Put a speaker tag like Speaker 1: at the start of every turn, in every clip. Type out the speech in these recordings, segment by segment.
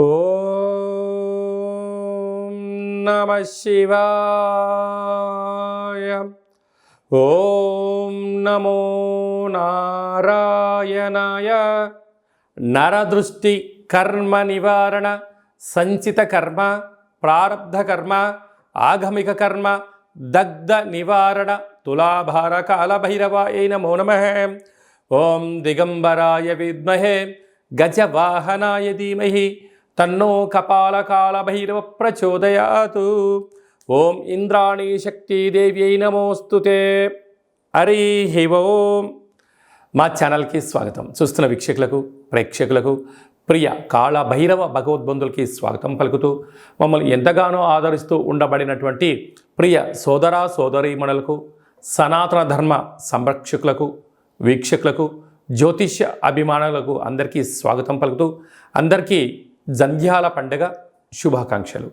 Speaker 1: ఓం నమః శివాయ. ఓం నమో నారాయణాయ. నరదృష్టి కర్మ నివారణ, సంచిత కర్మ, ప్రారబ్ధ కర్మ, ఆగమిక కర్మ, దగ్ధ నివారణ, తులాభార కాలభైరవాయ నమో నమః. ఓం దిగంబరాయ విద్మహే గజవాహనాయ ధీమహి తన్నో కపాలకాలభైరవ ప్రచోదయాతు. ఓం ఇంద్రాణీ శక్తిదేవ్యై నమోస్తుతే. హరి ఓం. మా ఛానల్కి స్వాగతం. చూస్తున్న వీక్షకులకు, ప్రేక్షకులకు, ప్రియ కాళభైరవ భగవద్బంధులకి స్వాగతం పలుకుతూ, మమ్మల్ని ఎంతగానో ఆదరిస్తూ ఉండబడినటువంటి ప్రియ సోదర సోదరీమణులకు, సనాతన ధర్మ సంరక్షకులకు, వీక్షకులకు, జ్యోతిష్య అభిమానులకు అందరికీ స్వాగతం పలుకుతూ, అందరికీ జంధ్యాల పండుగ శుభాకాంక్షలు,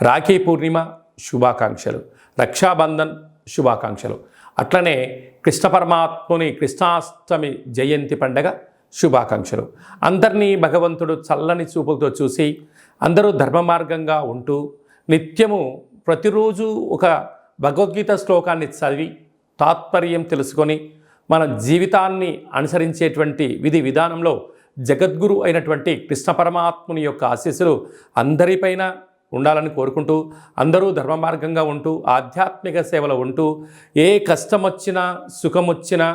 Speaker 1: రాఖీ పూర్ణిమ శుభాకాంక్షలు, రక్షాబంధన్ శుభాకాంక్షలు, అట్లనే కృష్ణ పరమాత్ముని కృష్ణాష్టమి జయంతి పండుగ శుభాకాంక్షలు. అందరినీ భగవంతుడు చల్లని చూపులతో చూసి అందరూ ధర్మ మార్గంగా ఉంటూ నిత్యము ప్రతిరోజు ఒక భగవద్గీత శ్లోకాన్ని చదివి తాత్పర్యం తెలుసుకొని మన జీవితాన్ని అనుసరించేటువంటి విధి విధానంలో జగద్గురు అయినటువంటి కృష్ణ పరమాత్ముని యొక్క ఆశీస్సులు అందరిపైన ఉండాలని కోరుకుంటూ, అందరూ ధర్మ మార్గంగా ఉంటూ ఆధ్యాత్మిక సేవలో ఉంటూ, ఏ కష్టం వచ్చినా సుఖం వచ్చినా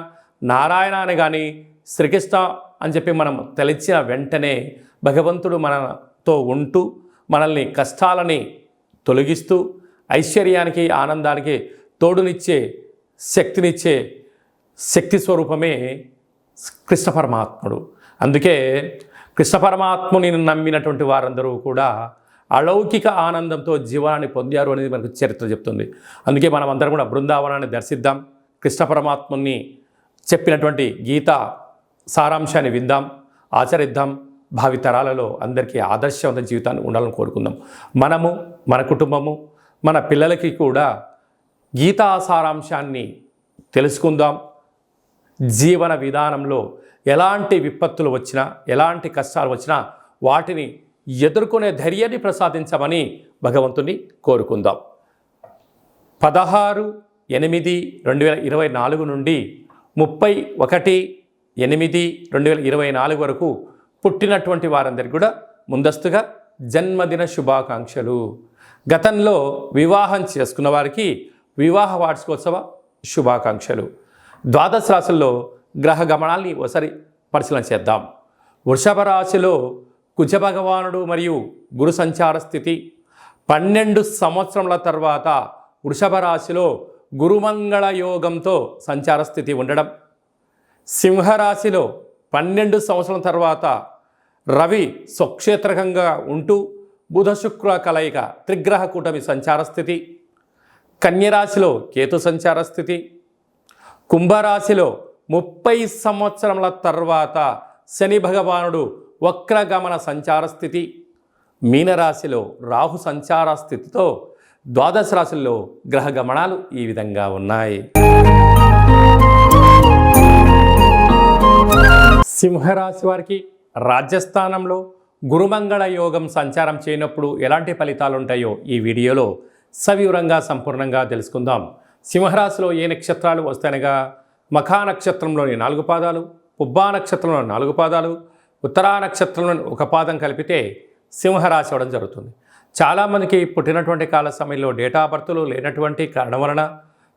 Speaker 1: నారాయణ అని కానీ శ్రీకృష్ణ అని చెప్పి మనం తలిచిన వెంటనే భగవంతుడు మనతో ఉంటూ మనల్ని కష్టాలని తొలగిస్తూ ఐశ్వర్యానికి ఆనందానికి తోడునిచ్చే శక్తినిచ్చే శక్తి స్వరూపమే కృష్ణ పరమాత్ముడు. అందుకే కృష్ణ పరమాత్ముని నమ్మినటువంటి వారందరూ కూడా అలౌకిక ఆనందంతో జీవనాన్ని పొందారు అనేది మనకు చరిత్ర చెప్తుంది. అందుకే మనం అందరం కూడా బృందావనాన్ని దర్శిద్దాం, కృష్ణ పరమాత్ముని చెప్పినటువంటి గీత సారాంశాన్ని విందాం, ఆచరిద్దాం, భావితరాలలో అందరికీ ఆదర్శవంత జీవితాన్ని ఉండాలని కోరుకుందాం. మనము, మన కుటుంబము, మన పిల్లలకి కూడా గీతా సారాంశాన్ని తెలుసుకుందాం. జీవన విధానంలో ఎలాంటి విపత్తులు వచ్చినా, ఎలాంటి కష్టాలు వచ్చినా వాటిని ఎదుర్కొనే ధైర్యాన్ని ప్రసాదించమని భగవంతుని కోరుకుందాం. 16/8/2024 నుండి 31/8/2024 వరకు పుట్టినటువంటి వారందరికీ కూడా ముందస్తుగా జన్మదిన శుభాకాంక్షలు. గతంలో వివాహం చేసుకున్న వారికి వివాహ వార్షికోత్సవ శుభాకాంక్షలు. ద్వాదశ రాశుల్లో గ్రహ గమనాల్ని ఒకసారి పరిశీలన చేద్దాం. వృషభ రాశిలో కుజ భగవానుడు మరియు గురు సంచార స్థితి. 12 సంవత్సరముల తర్వాత వృషభ రాశిలో గురుమంగళ యోగంతో సంచార స్థితి ఉండడం. సింహరాశిలో 12 సంవత్సరాల తర్వాత రవి స్వక్షేత్రకంగా ఉంటూ బుధ శుక్ర కలయిక త్రిగ్రహ కూటమి సంచార స్థితి. కన్యరాశిలో కేతు సంచార స్థితి. కుంభరాశిలో 30 సంవత్సరముల తర్వాత శని భగవానుడు వక్రగమన సంచార స్థితి. మీనరాశిలో రాహు సంచార స్థితితో ద్వాదశ రాశుల్లో గ్రహ గమనాలు ఈ విధంగా ఉన్నాయి. సింహరాశి వారికి రాజ్యస్థానంలో గురుమంగళ యోగం సంచారం చేయనప్పుడు ఎలాంటి ఫలితాలు ఉంటాయో ఈ వీడియోలో సవివరంగా సంపూర్ణంగా తెలుసుకుందాం. సింహరాశిలో ఏ నక్షత్రాలు వస్తాయనగా మఖా నక్షత్రంలోని 4 పాదాలు, పుబ్బా నక్షత్రంలోని 4 పాదాలు, ఉత్తరా నక్షత్రంలోని 1 పాదం కలిపితే సింహరాశి అవ్వడం జరుగుతుంది. చాలామందికి పుట్టినటువంటి కాల సమయంలో డేటా ఆఫ్ బర్త్లు లేనటువంటి కారణం వలన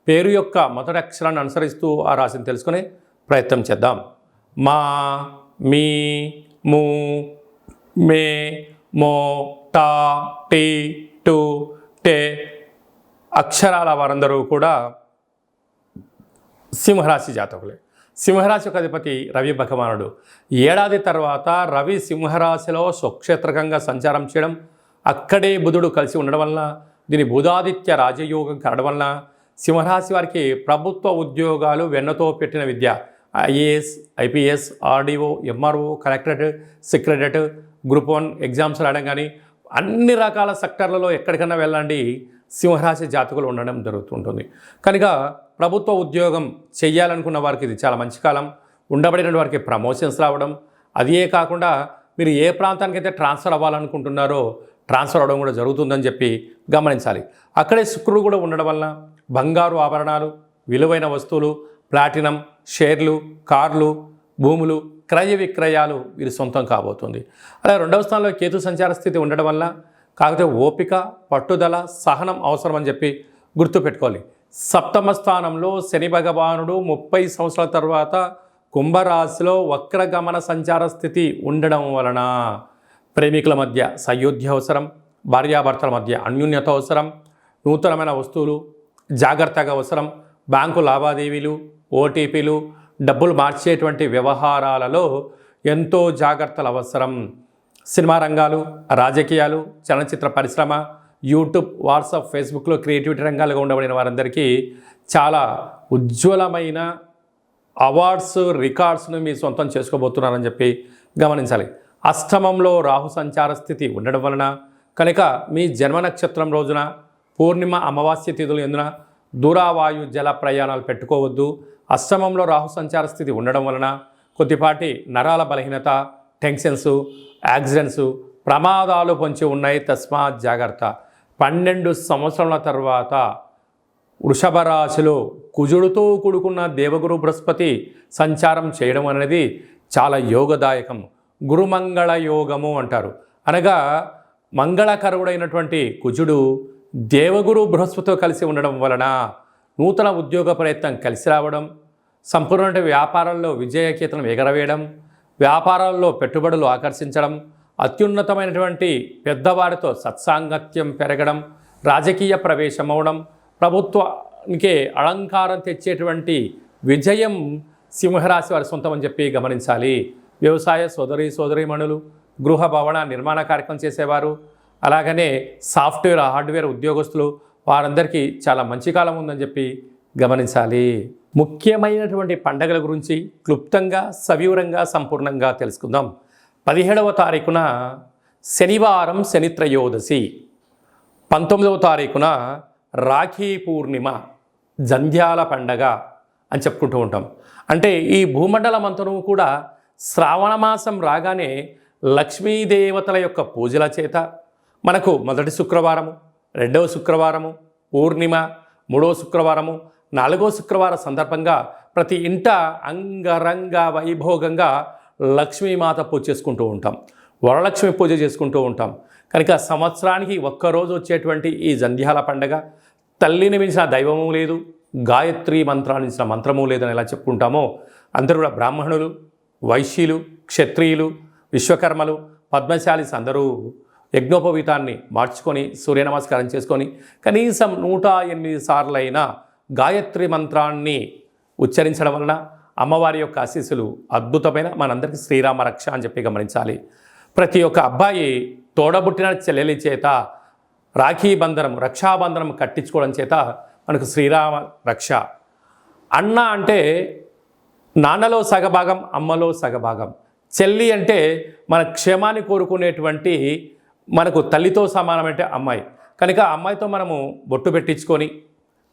Speaker 1: పేరు యొక్క మొదటి అక్షరాన్ని అనుసరిస్తూ ఆ రాశిని తెలుసుకునే ప్రయత్నం చేద్దాం. మా, మీ, ము, మే, మో, టా, టీ, టు, టే అక్షరాల వారందరూ కూడా సింహరాశి జాతకులే. సింహరాశి యొక్క అధిపతి రవి భగవానుడు. ఏడాది తర్వాత రవి సింహరాశిలో స్వక్షేత్రకంగా సంచారం చేయడం, అక్కడే బుధుడు కలిసి ఉండడం వలన, దీని బుధాదిత్య రాజయోగం కావడం వలన సింహరాశి వారికి ప్రభుత్వ ఉద్యోగాలు వెన్నతో పెట్టిన విద్య, IAS, IPS, RDO, MRO, collectorate, secretariat, group 1 exams రాయడం కానీ అన్ని రకాల సెక్టర్లలో ఎక్కడికైనా వెళ్ళండి సింహరాశి జాతకులు ఉండడం జరుగుతుంటుంది. కనుక ప్రభుత్వ ఉద్యోగం చేయాలనుకున్న వారికి ఇది చాలా మంచి కాలం. ఉండబడిన వారికి ప్రమోషన్స్ రావడం, అదే కాకుండా మీరు ఏ ప్రాంతానికైతే ట్రాన్స్ఫర్ అవ్వాలనుకుంటున్నారో ట్రాన్స్ఫర్ అవ్వడం కూడా జరుగుతుందని చెప్పి గమనించాలి. అక్కడే శుక్రుడు కూడా ఉండడం వలన బంగారు ఆభరణాలు, విలువైన వస్తువులు, ప్లాటినం, షేర్లు, కార్లు, భూములు, క్రయ విక్రయాలు వీరి సొంతం కాబోతుంది. అలాగే 2వ స్థానంలో కేతు సంచార స్థితి ఉండడం వల్ల కాకపోతే ఓపిక, పట్టుదల, సహనం అవసరం అని చెప్పి గుర్తుపెట్టుకోవాలి. 7వ స్థానంలో శని భగవానుడు 30 సంవత్సరాల తర్వాత కుంభరాశిలో వక్రగమన సంచార స్థితి ఉండడం వలన ప్రేమికుల మధ్య సయోధ్య అవసరం, భార్యాభర్తల మధ్య అన్యోన్యత అవసరం, నూతనమైన వస్తువులు జాగ్రత్తగా అవసరం, బ్యాంకు లావాదేవీలు, ఓటీపీలు, డబ్బులు మార్చేటువంటి వ్యవహారాలలో ఎంతో జాగ్రత్తలు అవసరం. సినిమా రంగాలు, రాజకీయాలు, చలనచిత్ర పరిశ్రమ, యూట్యూబ్, వాట్సాప్, ఫేస్బుక్లో క్రియేటివిటీ రంగాలుగా ఉండబడిన వారందరికీ చాలా ఉజ్వలమైన అవార్డ్స్, రికార్డ్స్ను మీ సొంతం చేసుకోబోతున్నారని చెప్పి గమనించాలి. అష్టమంలో రాహు సంచార స్థితి ఉండడం వలన కనుక మీ జన్మ నక్షత్రం రోజున పూర్ణిమ, అమావాస్య తిథులు ఎందున దూరావాయు జల ప్రయాణాలు పెట్టుకోవద్దు. అష్టమంలో రాహు సంచార స్థితి ఉండడం వలన కొద్దిపాటి నరాల బలహీనత, టెన్షన్స్, యాక్సిడెంట్స్, ప్రమాదాలు పొంచి ఉన్నాయి. తస్మాత్ జాగ్రత్త. 12 సంవత్సరాల తర్వాత వృషభ రాశిలో కుజుడుతో కూడుకున్న దేవగురు బృహస్పతి సంచారం చేయడం అనేది చాలా యోగదాయకం. గురుమంగళ యోగము అంటారు. అనగా మంగళకరుడైనటువంటి కుజుడు దేవగురు బృహస్పతితో కలిసి ఉండడం వలన నూతన ఉద్యోగ ప్రయత్నం కలిసి రావడం, సంపూర్ణ వ్యాపారంలో విజయకేతనం ఎగరవేయడం, వ్యాపారాల్లో పెట్టుబడులు ఆకర్షించడం, అత్యున్నతమైనటువంటి పెద్దవారితో సత్సాంగత్యం పెరగడం, రాజకీయ ప్రవేశం అవడం, ప్రభుత్వానికి అలంకారం తెచ్చేటువంటి విజయం సింహరాశి వారి సొంతం అని చెప్పి గమనించాలి. వ్యవసాయ సోదరీమణులు, గృహ భవన నిర్మాణ కార్యక్రమం చేసేవారు, అలాగనే సాఫ్ట్వేర్, హార్డ్వేర్ ఉద్యోగస్తులు వారందరికీ చాలా మంచి కాలం ఉందని చెప్పి గమనించాలి. ముఖ్యమైనటువంటి పండగల గురించి క్లుప్తంగా, సవివరంగా, సంపూర్ణంగా తెలుసుకుందాం. 17వ తారీఖున శనివారం శని త్రయోదశి, 19వ తారీఖున రాఖీ పూర్ణిమ, జంధ్యాల పండగ అని చెప్పుకుంటూ ఉంటాం. అంటే ఈ భూమండలం అంతను కూడా శ్రావణ మాసం రాగానే లక్ష్మీదేవతల యొక్క పూజల చేత మనకు మొదటి శుక్రవారము, 2వ శుక్రవారము, పూర్ణిమ, 3వ శుక్రవారము, 4వ శుక్రవారం సందర్భంగా ప్రతి ఇంట అంగరంగ వైభోగంగా లక్ష్మీమాత పూజ చేసుకుంటూ ఉంటాం, వరలక్ష్మి పూజ చేసుకుంటూ ఉంటాం. కనుక సంవత్సరానికి ఒక్కరోజు వచ్చేటువంటి ఈ జంధ్యాల పండగ తల్లిని మించిన దైవము లేదు, గాయత్రి మంత్రాన్ని మించిన మంత్రము లేదని ఎలా చెప్పుకుంటామో అందరూ కూడా బ్రాహ్మణులు, వైశ్యులు, క్షత్రియులు, విశ్వకర్మలు, పద్మశాలిస్ అందరూ యజ్ఞోపవీతాన్ని మార్చుకొని సూర్య నమస్కారం చేసుకొని కనీసం 108 సార్లైనా గాయత్రి మంత్రాన్ని ఉచ్చరించడం వలన అమ్మవారి యొక్క ఆశీస్సులు అద్భుతమైన మనందరికీ శ్రీరామ రక్ష అని చెప్పి గమనించాలి. ప్రతి ఒక్క అబ్బాయి తోడబుట్టిన చెల్లెలి చేత రాఖీ బంధనం, రక్షాబంధనం కట్టించుకోవడం చేత మనకు శ్రీరామ రక్ష. అన్న అంటే నాన్నలో సగభాగం, అమ్మలో సగభాగం. చెల్లి అంటే మన క్షేమాన్ని కోరుకునేటువంటి మనకు తల్లితో సమానమంటే అమ్మాయి. కనుక అమ్మాయితో మనము బొట్టు పెట్టించుకొని,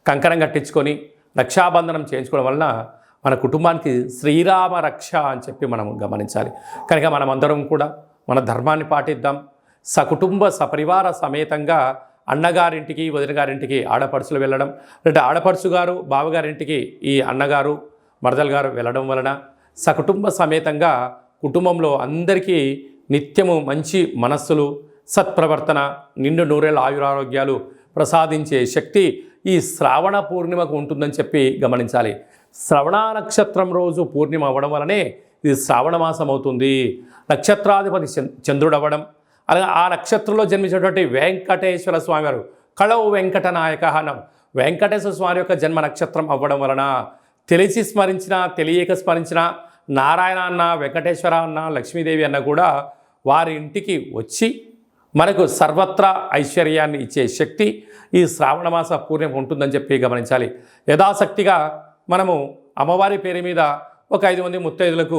Speaker 1: కంకణం కట్టించుకొని, రక్షాబంధనం చేయించుకోవడం వలన మన కుటుంబానికి శ్రీరామ రక్ష అని చెప్పి మనం గమనించాలి. కనుక మనమందరం కూడా మన ధర్మాన్ని పాటిద్దాం. సకుటుంబ సపరివార సమేతంగా అన్నగారింటికి, వదిన గారింటికి ఆడపడుచులు వెళ్ళడం, లేదా ఆడపడుచు గారు బావగారింటికి ఈ అన్నగారు, మరదలు గారు వెళ్ళడం వలన సకుటుంబ సమేతంగా కుటుంబంలో అందరికీ నిత్యము మంచి మనస్సులు, సత్ప్రవర్తన, నిండు నూరేళ్ళ ఆయురారోగ్యాలు ప్రసాదించే శక్తి ఈ శ్రావణ పూర్ణిమకు ఉంటుందని చెప్పి గమనించాలి. శ్రవణ నక్షత్రం రోజు పూర్ణిమ అవ్వడం వలనే ఇది శ్రావణ మాసం అవుతుంది. నక్షత్రాధిపతి చంద్రుడు అవ్వడం, అలాగే ఆ నక్షత్రంలో జన్మించినటువంటి వెంకటేశ్వర స్వామి వారు కళవు వెంకటనాయక అనం వెంకటేశ్వర స్వామి యొక్క జన్మ నక్షత్రం అవ్వడం వలన తెలిసి స్మరించినా తెలియక స్మరించినా నారాయణ అన్న, వెంకటేశ్వర అన్న, లక్ష్మీదేవి అన్న కూడా వారి ఇంటికి వచ్చి మనకు సర్వత్రా ఐశ్వర్యాన్ని ఇచ్చే శక్తి ఈ శ్రావణ మాస పూర్ణిమ ఉంటుందని చెప్పి గమనించాలి. యథాశక్తిగా మనము అమ్మవారి పేరు మీద ఒక 5 మంది ముత్తైదులకు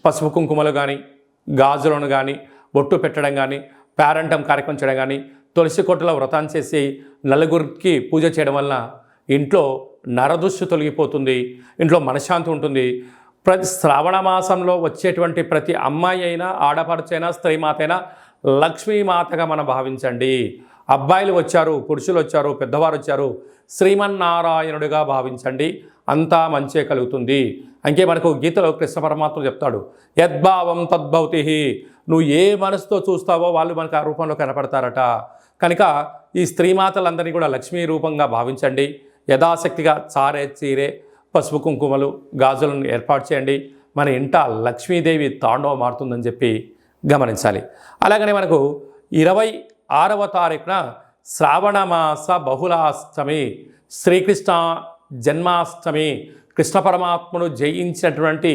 Speaker 1: పసుపు కుంకుమలు కానీ, గాజులను కానీ, బొట్టు పెట్టడం కానీ, పేరంటం కార్యక్రమం చేయడం కానీ, తులసి కొట్టులో వ్రతం చేసి నలుగురికి పూజ చేయడం వలన ఇంట్లో నరదృష్టి తొలగిపోతుంది, ఇంట్లో మనశ్శాంతి ఉంటుంది, ప్రతి శ్రావణ మాసంలో వచ్చేటువంటి ప్రతి అమ్మాయి అయినా, ఆడపడుచైనా, స్త్రీమాత అయినా లక్ష్మీమాతగా మనం భావించండి. అబ్బాయిలు వచ్చారు, పురుషులు వచ్చారు, పెద్దవారు వచ్చారు, శ్రీమన్నారాయణుడిగా భావించండి. అంతా మంచే కలుగుతుంది. అంకే మనకు గీతలో కృష్ణ పరమాత్మ చెప్తాడు, యద్భావం తద్భవతి. నువ్వు ఏ మనసుతో చూస్తావో వాళ్ళు మనకు ఆ రూపంలో కనపడతారట. కనుక ఈ స్త్రీమాతలందరినీ కూడా లక్ష్మీ రూపంగా భావించండి. యథాశక్తిగా చారే, చీరే, పసుపు కుంకుమలు, గాజులను ఏర్పాటు చేయండి. మన ఇంట లక్ష్మీదేవి తాండవం మారుతుందని చెప్పి గమనించాలి. అలాగనే మనకు 26వ తారీఖున శ్రావణమాస బహుళాష్టమి, శ్రీకృష్ణ జన్మాష్టమి, కృష్ణ పరమాత్మను జయించినటువంటి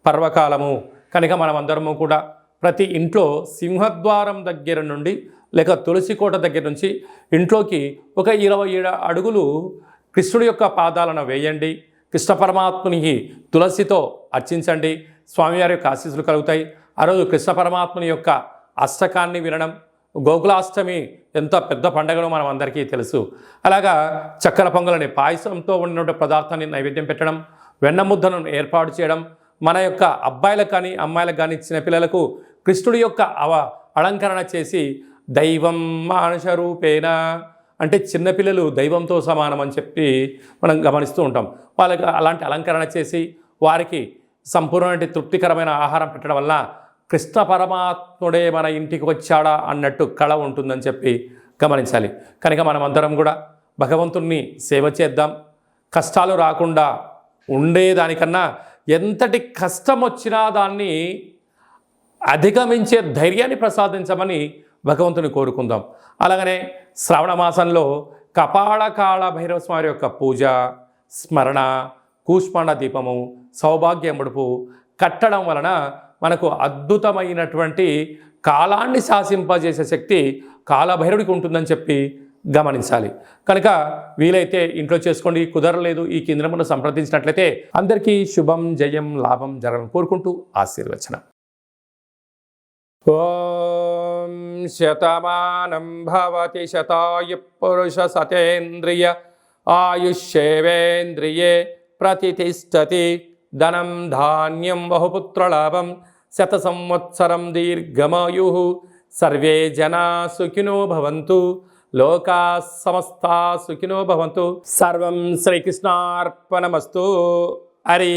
Speaker 1: పర్వకాలము. కనుక మనమందరము కూడా ప్రతి ఇంట్లో సింహద్వారం దగ్గర నుండి లేక తులసి కోట దగ్గర నుంచి ఇంట్లోకి ఒక 27 అడుగులు కృష్ణుడి యొక్క పాదాలను వేయండి. కృష్ణ పరమాత్మునికి తులసితో అర్చించండి. స్వామివారి యొక్క ఆశీస్సులు కలుగుతాయి. ఆ రోజు కృష్ణ పరమాత్ముని యొక్క అష్టకాన్ని వినడం, గోకులాష్టమి ఎంత పెద్ద పండగనో మనం అందరికీ తెలుసు. అలాగా చక్కెర పొంగలని పాయసంతో ఉన్న పదార్థాన్ని నైవేద్యం పెట్టడం, వెన్న ముద్దను ఏర్పాటు చేయడం, మన యొక్క అబ్బాయిలకు కానీ అమ్మాయిలకు కానీ చిన్నపిల్లలకు కృష్ణుడి యొక్క అలంకరణ చేసి దైవం మానుష రూపేణ అంటే చిన్నపిల్లలు దైవంతో సమానం అని చెప్పి మనం గమనిస్తూ ఉంటాం. వాళ్ళకి అలాంటి అలంకరణ చేసి వారికి సంపూర్ణమైన తృప్తికరమైన ఆహారం పెట్టడం వల్ల కృష్ణ పరమాత్ముడే మన ఇంటికి వచ్చాడా అన్నట్టు కళ ఉంటుందని చెప్పి గమనించాలి. కనుక మనమందరం కూడా భగవంతుణ్ణి సేవ చేద్దాం. కష్టాలు రాకుండా ఉండేదానికన్నా ఎంతటి కష్టం వచ్చినా దాన్ని అధిగమించే ధైర్యాన్ని ప్రసాదించమని భగవంతుని కోరుకుందాం. అలాగనే శ్రావణ మాసంలో కపాళకాళ భైరవ స్వామి యొక్క పూజ, స్మరణ, కూష్మాండ దీపము, సౌభాగ్య ముడుపు కట్టడం వలన మనకు అద్భుతమైనటువంటి కాలాన్ని శాసింపజేసే శక్తి కాలభైరవుడికి ఉంటుందని చెప్పి గమనించాలి. కనుక వీలైతే ఇంట్లో చేసుకోండి. కుదరలేదు ఈ కేంద్రమును సంప్రదించినట్లయితే అందరికీ శుభం, జయం, లాభం జరగాలని కోరుకుంటూ ఆశీర్వచనం. ఓం శతమానం భవతి శతాయు పురుష సతేంద్రియ ఆయుష్యేవేంద్రియే ప్రతిష్టతి. ధనం ధాన్యం బహుపుత్రలాభం శత సంవత్సరం దీర్ఘమాయు. సర్వే జనా సుఖినో భవంతు. లోకా సమస్తా సుఖినో భవంతు. సర్వం శ్రీకృష్ణార్పణమస్తు. హరి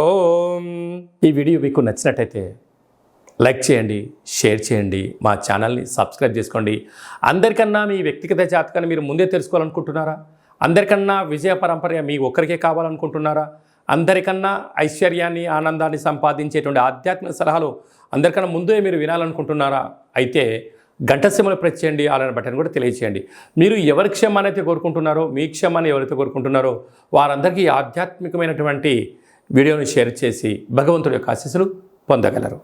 Speaker 1: ఓం. ఈ వీడియో మీకు నచ్చినట్టయితే లైక్ చేయండి, షేర్ చేయండి, మా ఛానల్ని సబ్స్క్రైబ్ చేసుకోండి. అందరికన్నా మీ వ్యక్తిగత జాతకాన్ని మీరు ముందే తెలుసుకోవాలనుకుంటున్నారా? అందరికన్నా విజయ పరంపర మీ ఒక్కరికే కావాలనుకుంటున్నారా? అందరికన్నా ఐశ్వర్యాన్ని, ఆనందాన్ని సంపాదించేటువంటి ఆధ్యాత్మిక సలహాలు అందరికన్నా ముందే మీరు వినాలనుకుంటున్నారా? అయితే గంట సింబల్ ప్రెస్ చేయండి, అలానే బటన్ కూడా తెలియచేయండి. మీరు ఎవరి క్షేమాన్ని అయితే కోరుకుంటున్నారో, మీ క్షేమాన్ని ఎవరైతే కోరుకుంటున్నారో వారందరికీ ఆధ్యాత్మికమైనటువంటి వీడియోని షేర్ చేసి భగవంతుడి యొక్క ఆశీస్సులు పొందగలరు.